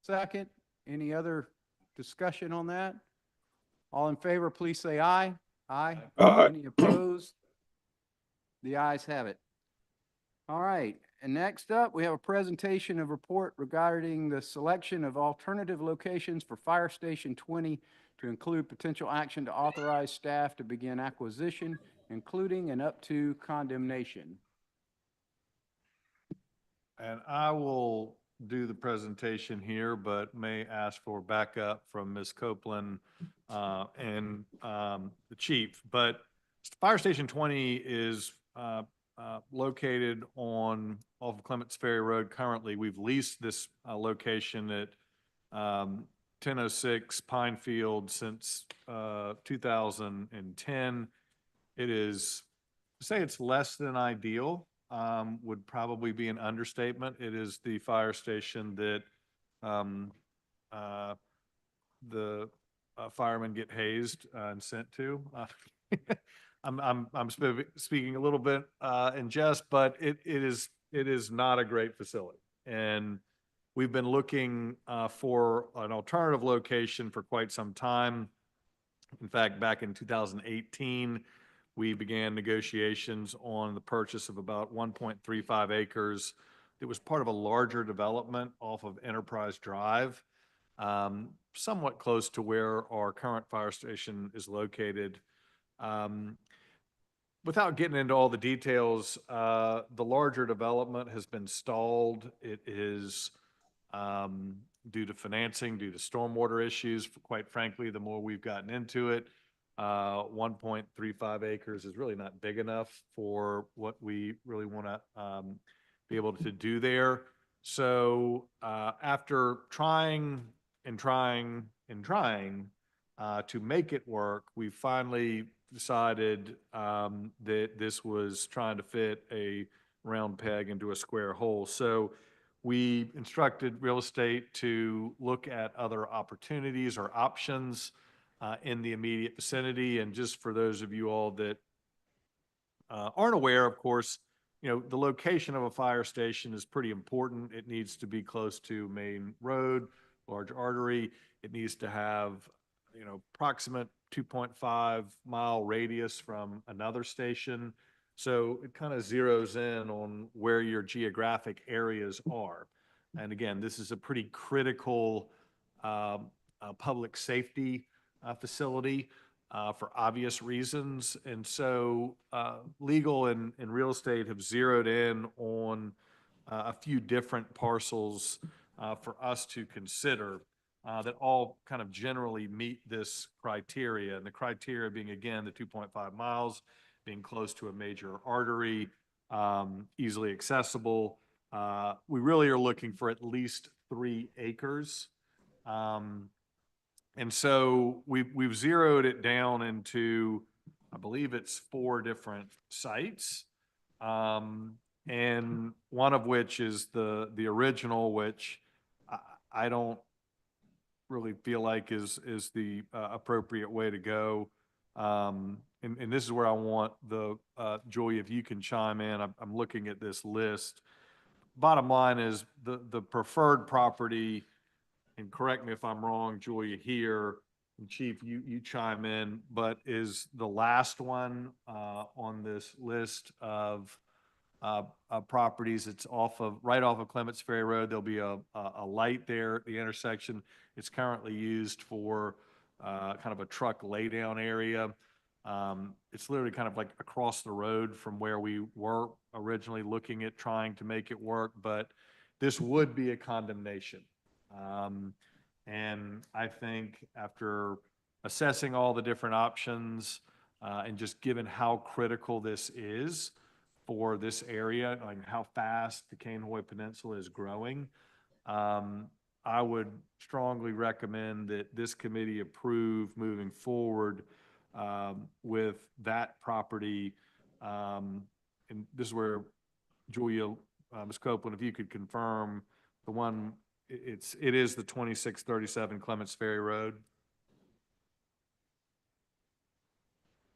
Second. Any other discussion on that? All in favor, please say aye. Aye. Any opposed? The ayes have it. All right. And next up, we have a presentation of report regarding the selection of alternative locations for Fire Station 20 to include potential action to authorize staff to begin acquisition, including and up to condemnation. And I will do the presentation here, but may ask for backup from Ms. Copeland and the chief. But Fire Station 20 is located off of Clements Ferry Road. Currently, we've leased this location at 1006 Pine Field since 2010. It is, to say it's less than ideal would probably be an understatement. It is the fire station that the firemen get hazed and sent to. I'm speaking a little bit in jest, but it is not a great facility. And we've been looking for an alternative location for quite some time. In fact, back in 2018, we began negotiations on the purchase of about 1.35 acres. It was part of a larger development off of Enterprise Drive, somewhat close to where our current fire station is located. Without getting into all the details, the larger development has been stalled. It is due to financing, due to stormwater issues. Quite frankly, the more we've gotten into it, 1.35 acres is really not big enough for what we really want to be able to do there. So after trying and trying and trying to make it work, we finally decided that this was trying to fit a round peg into a square hole. So we instructed real estate to look at other opportunities or options in the immediate vicinity. And just for those of you all that aren't aware, of course, you know, the location of a fire station is pretty important. It needs to be close to main road, large artery. It needs to have, you know, approximate 2.5-mile radius from another station. So it kind of zeroes in on where your geographic areas are. And again, this is a pretty critical public safety facility for obvious reasons. And so legal and real estate have zeroed in on a few different parcels for us to consider that all kind of generally meet this criteria. And the criteria being, again, the 2.5 miles, being close to a major artery, easily accessible. We really are looking for at least 3 acres. And so we've zeroed it down into, I believe it's 4 different sites. And one of which is the original, which I don't really feel like is the appropriate way to go. And this is where I want the Joy, if you can chime in. I'm looking at this list. Bottom line is the preferred property, and correct me if I'm wrong, Julia, here, Chief, you chime in, but is the last one on this list of properties, it's right off of Clements Ferry Road. There'll be a light there at the intersection. It's currently used for kind of a truck laydown area. It's literally kind of like across the road from where we were originally looking at trying to make it work, but this would be a condemnation. And I think after assessing all the different options and just given how critical this is for this area, like how fast the Cainhoy Peninsula is growing, I would strongly recommend that this committee approve moving forward with that property. And this is where Julia, Ms. Copeland, if you could confirm the one, it is the 2637 Clements Ferry Road.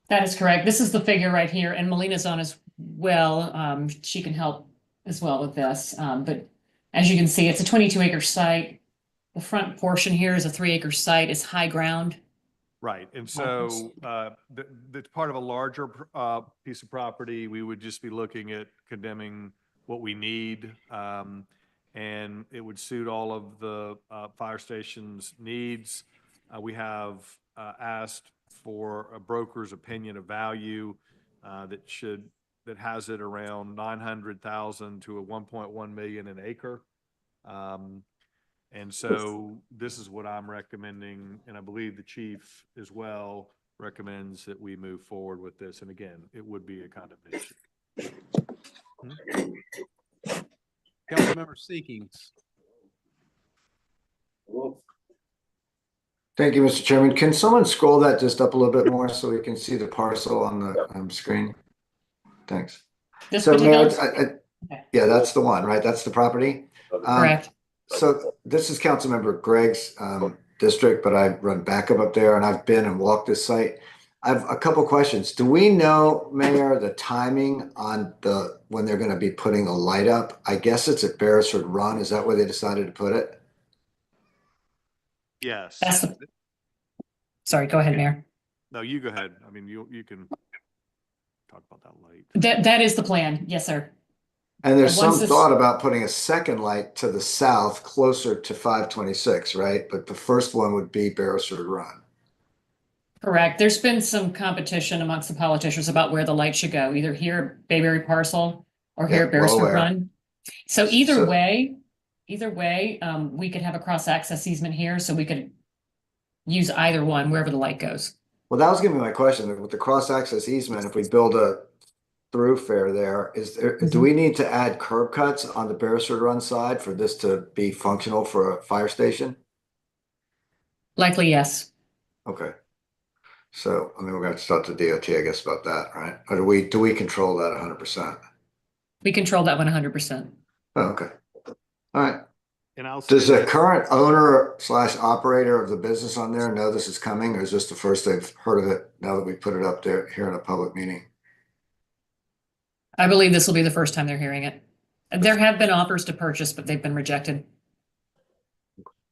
That is correct. This is the figure right here, and Melina's on as well. She can help as well with this. But as you can see, it's a 22-acre site. The front portion here is a 3-acre site. It's high ground. Right. And so that's part of a larger piece of property. We would just be looking at condemning what we need. And it would suit all of the fire station's needs. We have asked for a broker's opinion of value that has it around 900,000 to a 1.1 million an acre. And so this is what I'm recommending, and I believe the chief as well recommends that we move forward with this. And again, it would be a condemnation. Councilmember Seekings. Thank you, Mr. Chairman. Can someone scroll that just up a little bit more so we can see the parcel on the screen? Thanks. This So, Mayor, particular, yeah, that's the one, right? That's the property. correct. So this is Councilmember Gregg's district, but I run backup up there, and I've been and walked this site. I have a couple questions. Do we know, Mayor, the timing on when they're going to be putting a light up? I guess it's at Beresford Run. Is that where they decided to put it? Yes. Sorry, go ahead, Mayor. No, you go ahead. I mean, you can talk about that light. That is the plan. Yes, sir. And there's some once this- thought about putting a second light to the south closer to 526, right? But the first one would be Beresford Run. Correct. There's been some competition amongst the politicians about where the light should go, either here at Bayberry Parcel or here at Beresford Run. So either way, we could have a cross-access easement here, so we could use either one wherever the light goes. Well, that was gonna be my question. With the cross-access easement, if we build a thoroughfare there, do we need to add curb cuts on the Beresford Run side for this to be functional for a fire station? Likely, yes. Okay. So, I mean, we're gonna have to talk to DOT, I guess, about that, right? Or do we control that 100%? We control that one 100%. Oh, okay. All right. And Does the current owner / operator of the business on there know this is coming, or is this the first they've heard of it now that we put it up there here in a public meeting? I believe this will be the first time they're hearing it. There have been offers to purchase, but they've been rejected.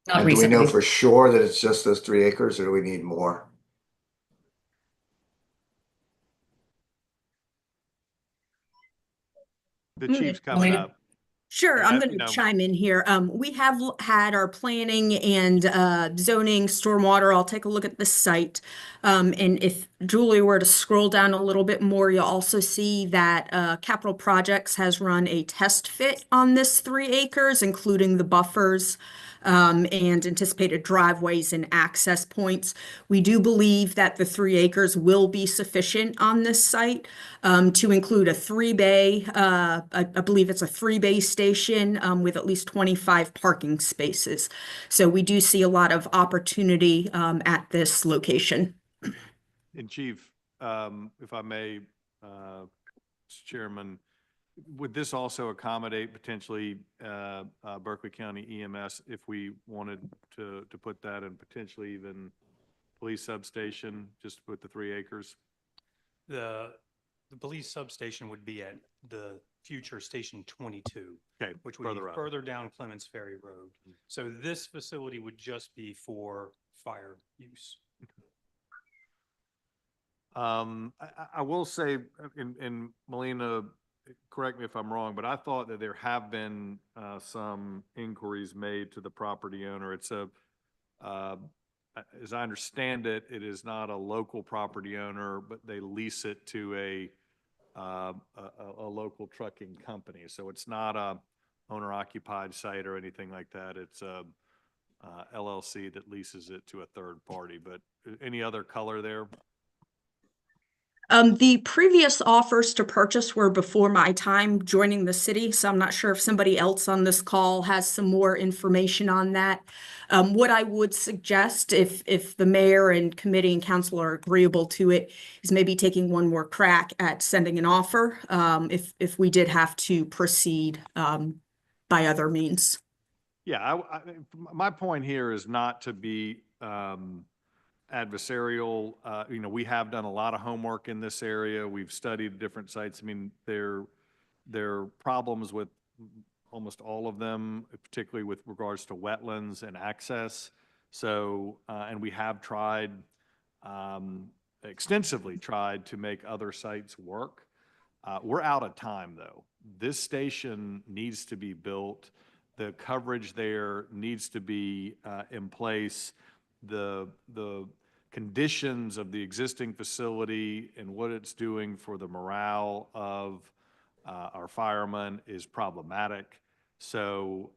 Not And recently. do we know for sure that it's just those 3 acres, or do we need more? The chief's coming Melina? up. Sure, Yeah, I'm you going know. to chime in here. We have had our planning and zoning, stormwater. I'll take a look at the site. And if Julie were to scroll down a little bit more, you'll also see that Capital Projects has run a test fit on this 3 acres, including the buffers and anticipated driveways and access points. We do believe that the 3 acres will be sufficient on this site to include a 3-bay, I believe it's a 3-bay station with at least 25 parking spaces. So we do see a lot of opportunity at this location. And Chief, if I may, Mr. Chairman, would this also accommodate potentially Berkeley County EMS if we wanted to put that in potentially even police substation, just to put the 3 acres? The police substation would be at the future Station 22, Okay, which would be further up. further down Clements Ferry Road. So this facility would just be for fire use. I will say, and Melina, correct me if I'm wrong, but I thought that there have been some inquiries made to the property owner. It's as I understand it, it is not a local property owner, but they lease it to a local trucking company. So it's not a owner-occupied site or anything like that. It's a LLC that leases it to a third party. But any other color there? The previous offers to purchase were before my time joining the city, so I'm not sure if somebody else on this call has some more information on that. What I would suggest, if the mayor and committee and council are agreeable to it, is maybe taking one more crack at sending an offer, if we did have to proceed, by other means. Yeah, my point here is not to be adversarial. You know, we have done a lot of homework in this area. We've studied different sites. I mean, there are problems with almost all of them, particularly with regards to wetlands and access. So, and we have tried, extensively tried to make other sites work. We're out of time, though. This station needs to be built. The coverage there needs to be in place. The conditions of the existing facility and what it's doing for the morale of our firemen is problematic. So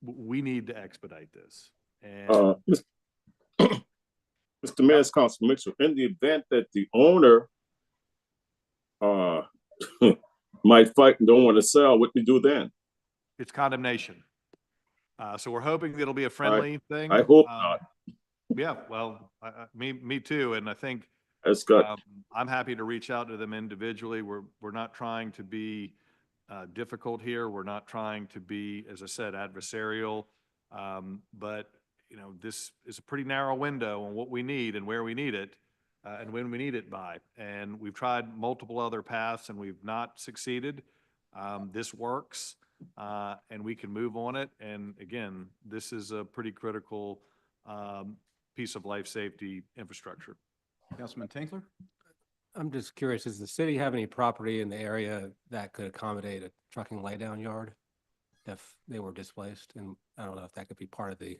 we need to expedite this. And Mr. Mayor's Council Mitchell, in the event that the owner might fight and don't want to sell, what do you do then? it's condemnation. So we're hoping that it'll be a friendly thing. I hope not. Yeah, well, me too. And I think That's good. I'm happy to reach out to them individually. We're not trying to be difficult here. We're not trying to be, as I said, adversarial. But you know, this is a pretty narrow window on what we need and where we need it, and when we need it by. And we've tried multiple other paths and we've not succeeded. This works, and we can move on it. And again, this is a pretty critical piece of life safety infrastructure. Councilman Tinkler? I'm just curious, does the city have any property in the area that could accommodate a trucking laydown yard if they were displaced? And I don't know if that could be part of the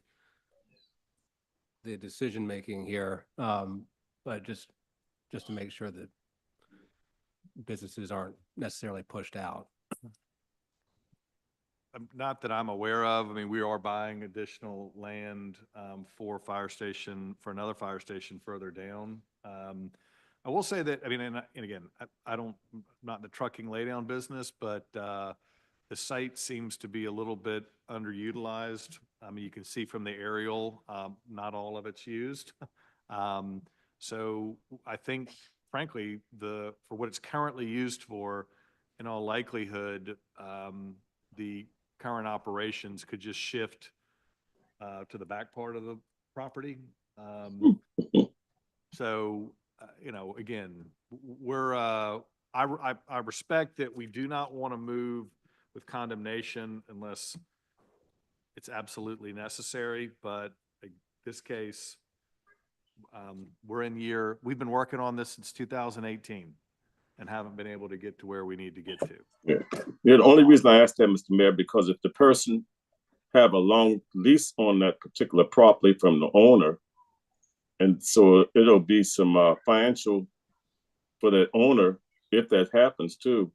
decision-making here, but just to make sure that businesses aren't necessarily pushed out. Not that I'm aware of. I mean, we are buying additional land for another fire station further down. I will say that, I mean, and again, I'm not in the trucking laydown business, but the site seems to be a little bit underutilized. I mean, you can see from the aerial, not all of it's used. So I think, frankly, for what it's currently used for, in all likelihood, the current operations could just shift to the back part of the property. So, you know, again, I respect that we do not want to move with condemnation unless it's absolutely necessary. But in this case, we've been working on this since 2018 and haven't been able to get to where we need to get to. Yeah. The only reason I asked that, Mr. Mayor, because if the person have a long lease on that particular property from the owner, and so it'll be some financial for the owner if that happens too.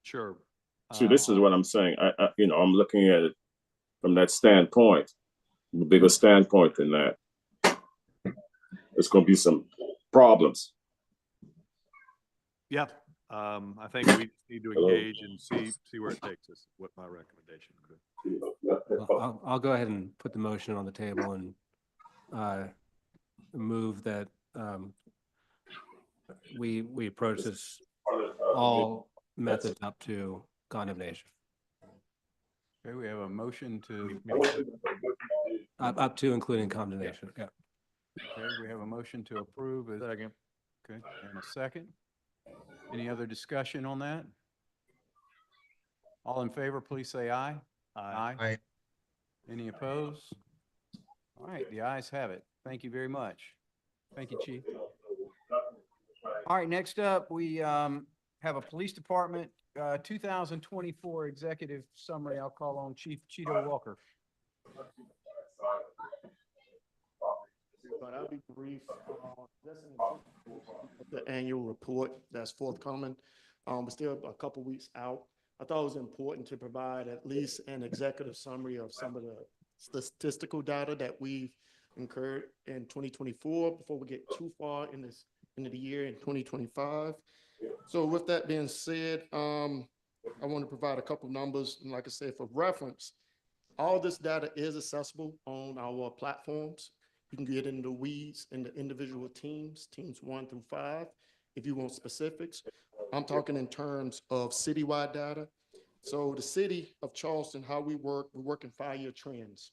Sure. See, this is what I'm saying. I I'm looking at it from that standpoint, a bigger standpoint than that. There's going to be some problems. Yeah. I think we need to engage and see where it takes us. What my recommendation could. Well, I'll go ahead and put the motion on the table and move that we approach this all methods up to condemnation. Okay, we have a motion to, Up to including condemnation. Yeah. okay, we have a motion to approve. Second. Okay, and a second. Any other discussion on that? All in favor, please say aye. Aye. Any opposed? All right, the ayes have it. Thank you very much. Thank you, Chief. All right, next up, we have a Police Department 2024 Executive Summary. I'll call on Chief Cheeto Walker. But I'll be brief. That's the annual report that's forthcoming. We're still a couple weeks out. I thought it was important to provide at least an executive summary of some of the statistical data that we've incurred in 2024 before we get too far in this into the year in 2025. So with that being said, I want to provide a couple numbers. And like I said, for reference, all this data is accessible on our platforms. You can get into the weeds in the individual teams 1 through 5, if you want specifics. I'm talking in terms of citywide data. So the city of Charleston, how we work in 5-year trends.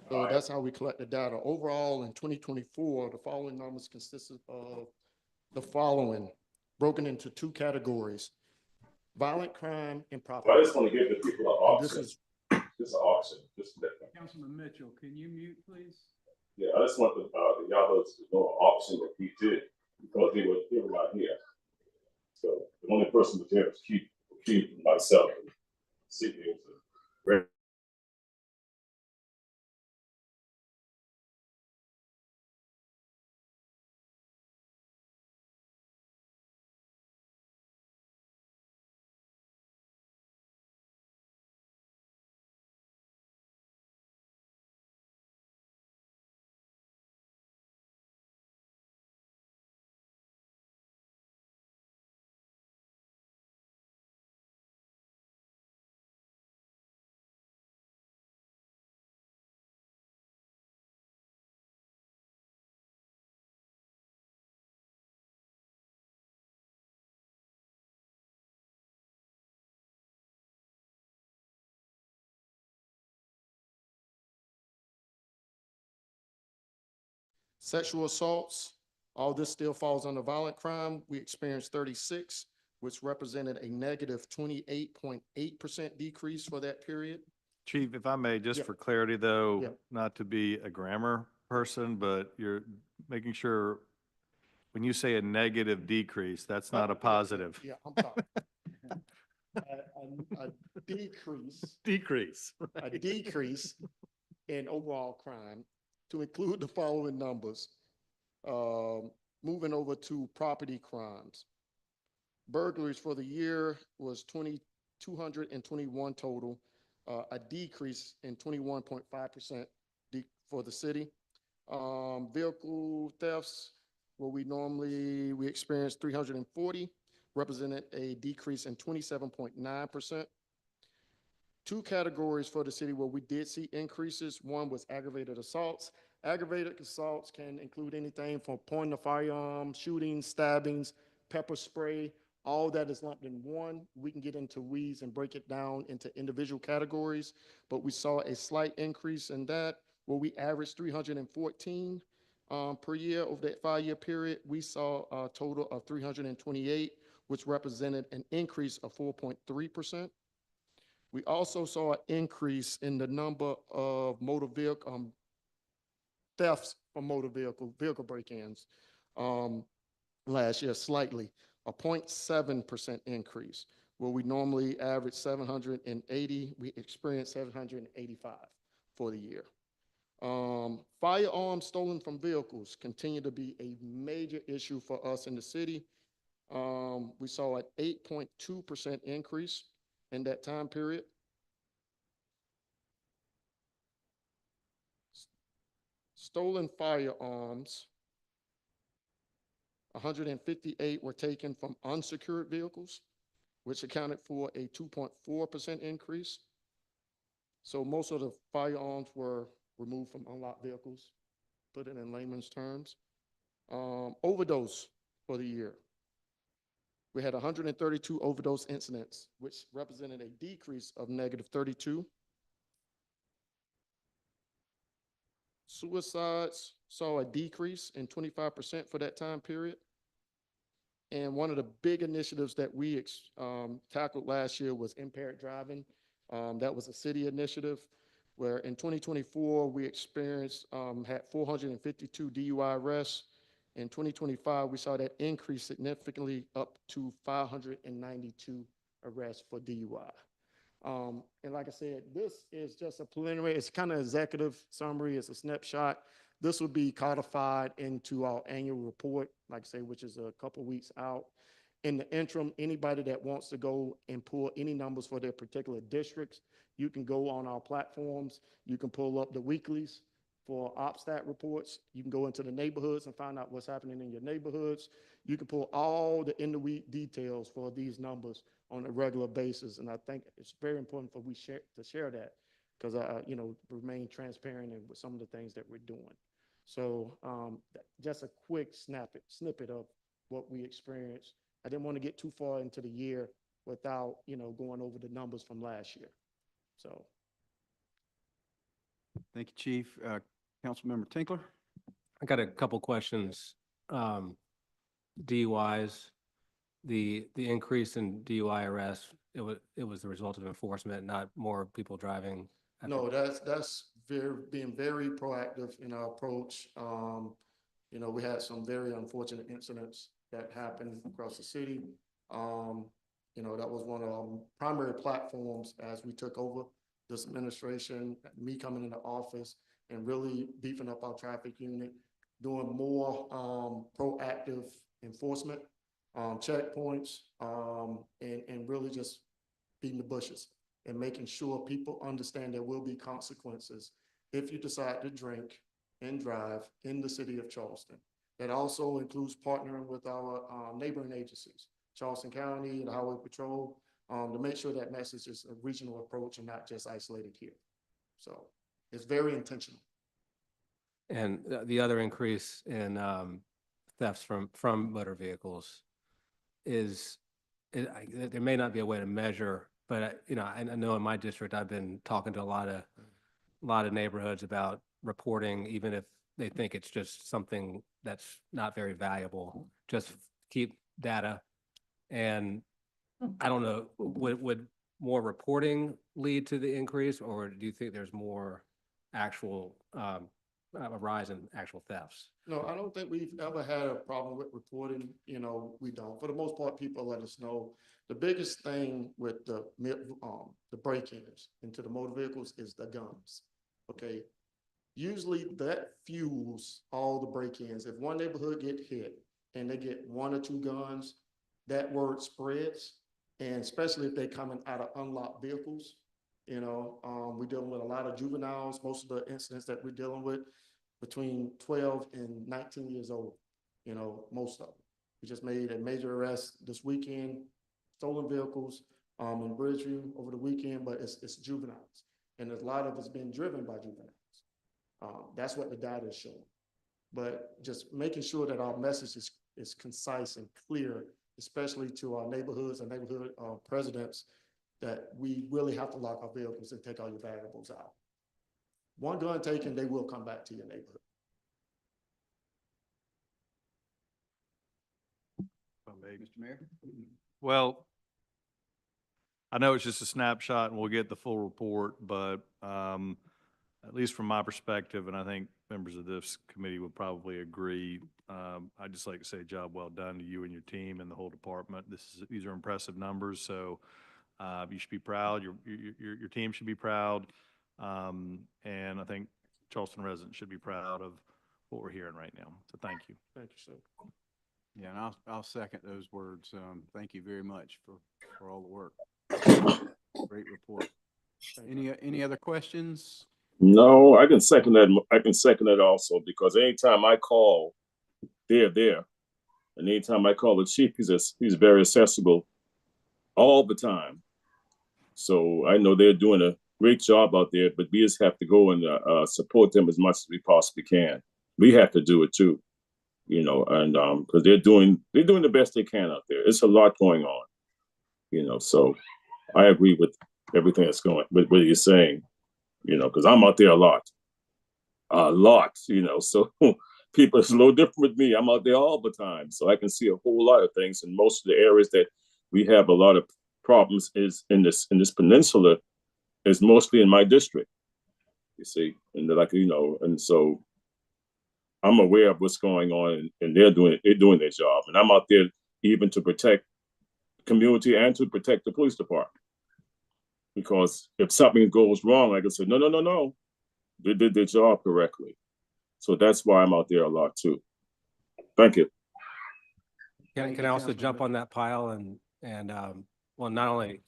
So that's how we collect the data. Overall, in 2024, the following numbers consisted of the following, broken into 2 categories: violent crime and property. I just want to give the people an option. This is Just an option. Councilman Mitchell, can you mute, please? Yeah, I just want the y'all to know an option that he did because they were not here. So the only person was there was Keith and myself and Sydney. sexual assaults. All this still falls under violent crime. We experienced 36, which represented a negative 28.8% decrease for that period. Chief, if I may, just Yeah. for clarity though, Yeah. not to be a grammar person, but you're making sure when you say a negative decrease, that's not a positive. Yeah, I'm sorry. A decrease. Decrease. A decrease in overall crime to include the following numbers. Moving over to property crimes. Burglaries for the year was 2,221 total, a decrease in 21.5% for the city. Vehicle thefts, where we experienced 340, represented a decrease in 27.9%. 2 categories for the city where we did see increases. One was aggravated assaults. Aggravated assaults can include anything from pointing a firearm, shootings, stabbings, pepper spray. All that is lumped in one. We can get into weeds and break it down into individual categories, but we saw a slight increase in that where we averaged 314 per year over that 5-year period. We saw a total of 328, which represented an increase of 4.3%. We also saw an increase in the number of motor vehicle thefts from motor vehicle break-ins last year, slightly, a 0.7% increase. Where we normally average 780, we experienced 785 for the year. Firearms stolen from vehicles continue to be a major issue for us in the city. We saw an 8.2% increase in that time period. Stolen firearms, 158 were taken from unsecured vehicles, which accounted for a 2.4% increase. So most of the firearms were removed from unlocked vehicles, put it in layman's terms. Overdose for the year. We had 132 overdose incidents, which represented a decrease of -32. Suicides saw a decrease in 25% for that time period. And one of the big initiatives that we tackled last year was impaired driving. That was a city initiative where in 2024, we had 452 DUI arrests In 2025, we saw that increase significantly up to 592 arrests for DUI. And like I said, this is just a preliminary, it's kind of executive summary, it's a snapshot. This will be codified into our annual report, like I say, which is a couple weeks out. In the interim, anybody that wants to go and pull any numbers for their particular districts, you can go on our platforms. You can pull up the weeklies for OpStat reports. You can go into the neighborhoods and find out what's happening in your neighborhoods. You can pull all the in-the-week details for these numbers on a regular basis. And I think it's very important for to share that because remain transparent in with some of the things that we're doing. So just a quick snippet of what we experienced. I didn't want to get too far into the year without, going over the numbers from last year. So. Thank you, Chief. Councilmember Tinkler? I got a couple questions. DUIs, the increase in DUI arrests, it was the result of enforcement, not more people driving. No, that's being very proactive in our approach. We had some very unfortunate incidents that happened across the city. That was one of our primary platforms as we took over this administration, me coming into office and really beefing up our traffic unit, doing more proactive enforcement, checkpoints, and really just beating the bushes and making sure people understand there will be consequences if you decide to drink and drive in the city of Charleston. That also includes partnering with our neighboring agencies, Charleston County and Highway Patrol, to make sure that message is a regional approach and not just isolated here. So it's very intentional. And the other increase in thefts from motor vehicles there may not be a way to measure, but I know in my district I've been talking to a lot of neighborhoods about reporting, even if they think it's just something that's not very valuable, just keep data. And I don't know, would more reporting lead to the increase, or do you think there's more actual a rise in actual thefts? No, I don't think we've ever had a problem with reporting. We don't. For the most part, people let us know. The biggest thing with the break-ins into the motor vehicles is the guns. Okay. Usually that fuels all the break-ins. If one neighborhood get hit and they get one or two guns, that word spreads. And especially if they're coming out of unlocked vehicles, we're dealing with a lot of juveniles. Most of the incidents that we're dealing with between 12 and 19 years old, most of them. We just made a major arrest this weekend, stolen vehicles in Bridgeview over the weekend, but it's juveniles. And a lot of it's been driven by juveniles. That's what the data is showing. But just making sure that our message is concise and clear, especially to our neighborhoods and neighborhood presidents, that we really have to lock our vehicles and take all your valuables out. One gun taken, they will come back to your neighborhood. Mr. Mayor? Well, I know it's just a snapshot and we'll get the full report, but at least from my perspective, and I think members of this committee would probably agree, I'd just like to say job well done to you and your team and the whole department. These are impressive numbers, so you should be proud. Your team should be proud, and I think Charleston residents should be proud of what we're hearing right now. So thank you. Thank you, sir. Yeah, and I'll second those words. Thank you very much for all the work. Great report. Any other questions? No, I can second that. I can second that also, because anytime I call, they're there. And anytime I call the chief, he's very accessible all the time. So I know they're doing a great job out there, but we just have to go and support them as much as we possibly can. We have to do it too, and because they're doing the best they can out there. It's a lot going on, so I agree with everything that's going with what you're saying, because I'm out there a lot, so people, it's a little different with me. I'm out there all the time, so I can see a whole lot of things. And most of the areas that we have a lot of problems is in this peninsula is mostly in my district, you see, and and so I'm aware of what's going on, and they're doing their job, and I'm out there even to protect the community and to protect the police department. Because if something goes wrong, I can say, no, they did their job correctly. So that's why I'm out there a lot too. Thank you. Thank Can you, I also Councilman jump Bell. on that pile and well, not only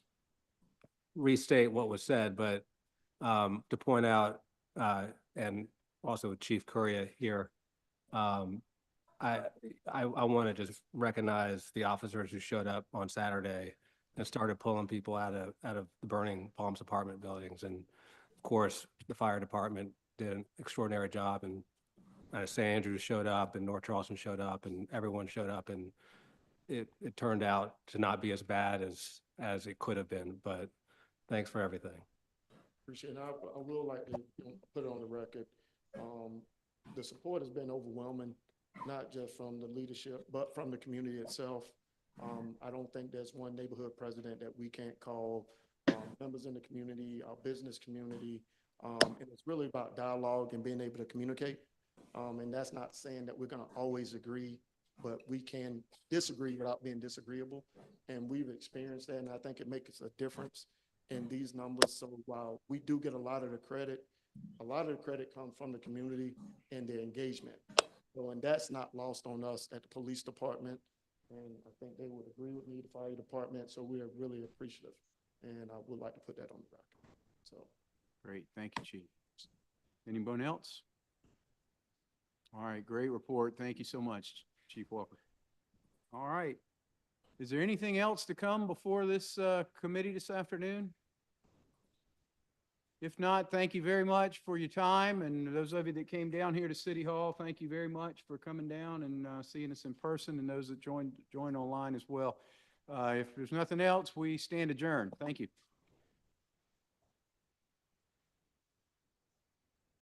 restate what was said, but to point out, and also Chief Curria here, I want to just recognize the officers who showed up on Saturday and started pulling people out of the burning Palms apartment buildings. And of course, the fire department did an extraordinary job, and St. Andrews showed up, and North Charleston showed up, and everyone showed up, and it turned out to not be as bad as it could have been. But thanks for everything. Appreciate it. I will like to put it on the record. The support has been overwhelming, not just from the leadership, but from the community itself. I don't think there's one neighborhood president that we can't call members in the community, our business community. And it's really about dialogue and being able to communicate. And that's not saying that we're going to always agree, but we can disagree without being disagreeable. And we've experienced that, and I think it makes a difference in these numbers. So while we do get a lot of the credit comes from the community and their engagement. So, and that's not lost on us at the police department. And I think they would agree with me, the fire department. So we are really appreciative. And I would like to put that on the record. So. Great, thank you, Chief. Anyone else? All right, great report. Thank you so much, Chief Walker. All right. Is there anything else to come before this committee this afternoon? If not, thank you very much for your time. And those of you that came down here to City Hall, thank you very much for coming down and seeing us in person, and those that joined online as well. If there's nothing else, we stand adjourned. Thank you.